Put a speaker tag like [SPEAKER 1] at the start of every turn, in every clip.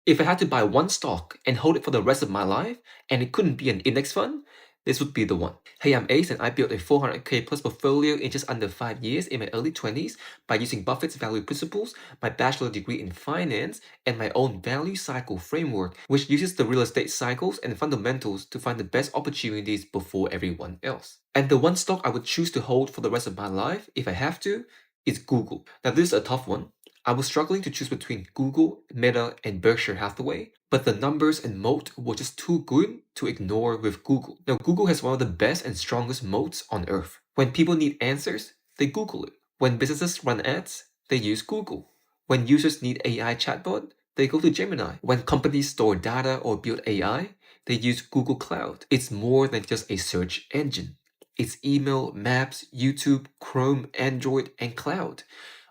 [SPEAKER 1] If I had to buy one stock and hold it for the rest of my life, and it couldn't be an index fund, this would be the one. Hey, I'm Ace and I built a 400k plus portfolio in just under 5 years in my early 20s by using Buffett's value principles, my bachelor degree in finance, and my own value cycle framework, which uses the real estate cycles and fundamentals to find the best opportunities before everyone else. And the one stock I would choose to hold for the rest of my life, if I have to, is Google. Now, this is a tough one. I was struggling to choose between Google, Meta, and Berkshire Hathaway, but the numbers and moat were just too good to ignore with Google. Now, Google has one of the best and strongest moats on earth. When people need answers, they Google it. When businesses run ads, they use Google. When users need AI chatbot, they go to Gemini. When companies store data or build AI, they use Google Cloud. It's more than just a search engine. It's email, maps, YouTube, Chrome, Android, and cloud,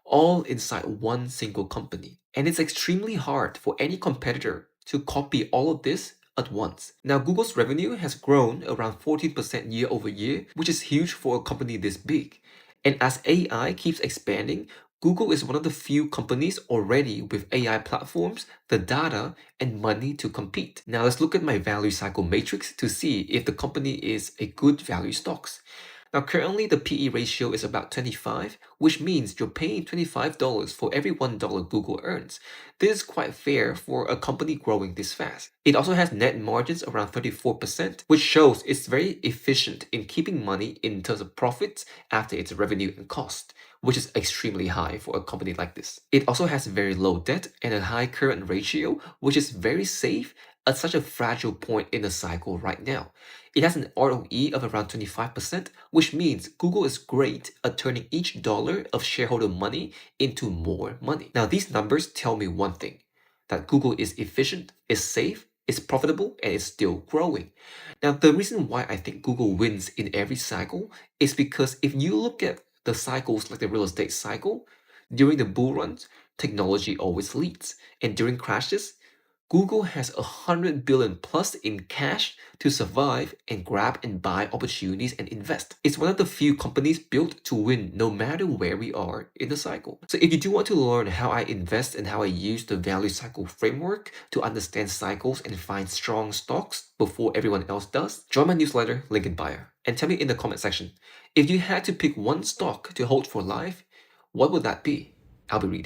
[SPEAKER 1] all inside one single company. And it's extremely hard for any competitor to copy all of this at once. Now, Google's revenue has grown around 14% year over year, which is huge for a company this big. And as AI keeps expanding, Google is one of the few companies already with AI platforms, the data, and money to compete. Now let's look at my value cycle matrix to see if the company is a good value stocks. Now, currently the PE ratio is about 25, which means you're paying $25 for every $1 Google earns. This is quite fair for a company growing this fast. It also has net margins around 34%, which shows it's very efficient in keeping money in terms of profits after its revenue and cost, which is extremely high for a company like this. It also has very low debt and a high current ratio, which is very safe at such a fragile point in the cycle right now. It has an ROE of around 25%, which means Google is great at turning each dollar of shareholder money into more money. Now, these numbers tell me one thing, that Google is efficient, is safe, is profitable, and is still growing. Now, the reason why I think Google wins in every cycle is because if you look at the cycles like the real estate cycle, during the bull runs, technology always leads. And during crashes, Google has 100 billion plus in cash to survive and grab and buy opportunities and invest. It's one of the few companies built to win no matter where we are in the cycle. So if you do want to learn how I invest and how I use the value cycle framework to understand cycles and find strong stocks before everyone else does, join my newsletter, link in bio, and tell me in the comment section, if you had to pick one stock to hold for life, what would that be? I'll be reading.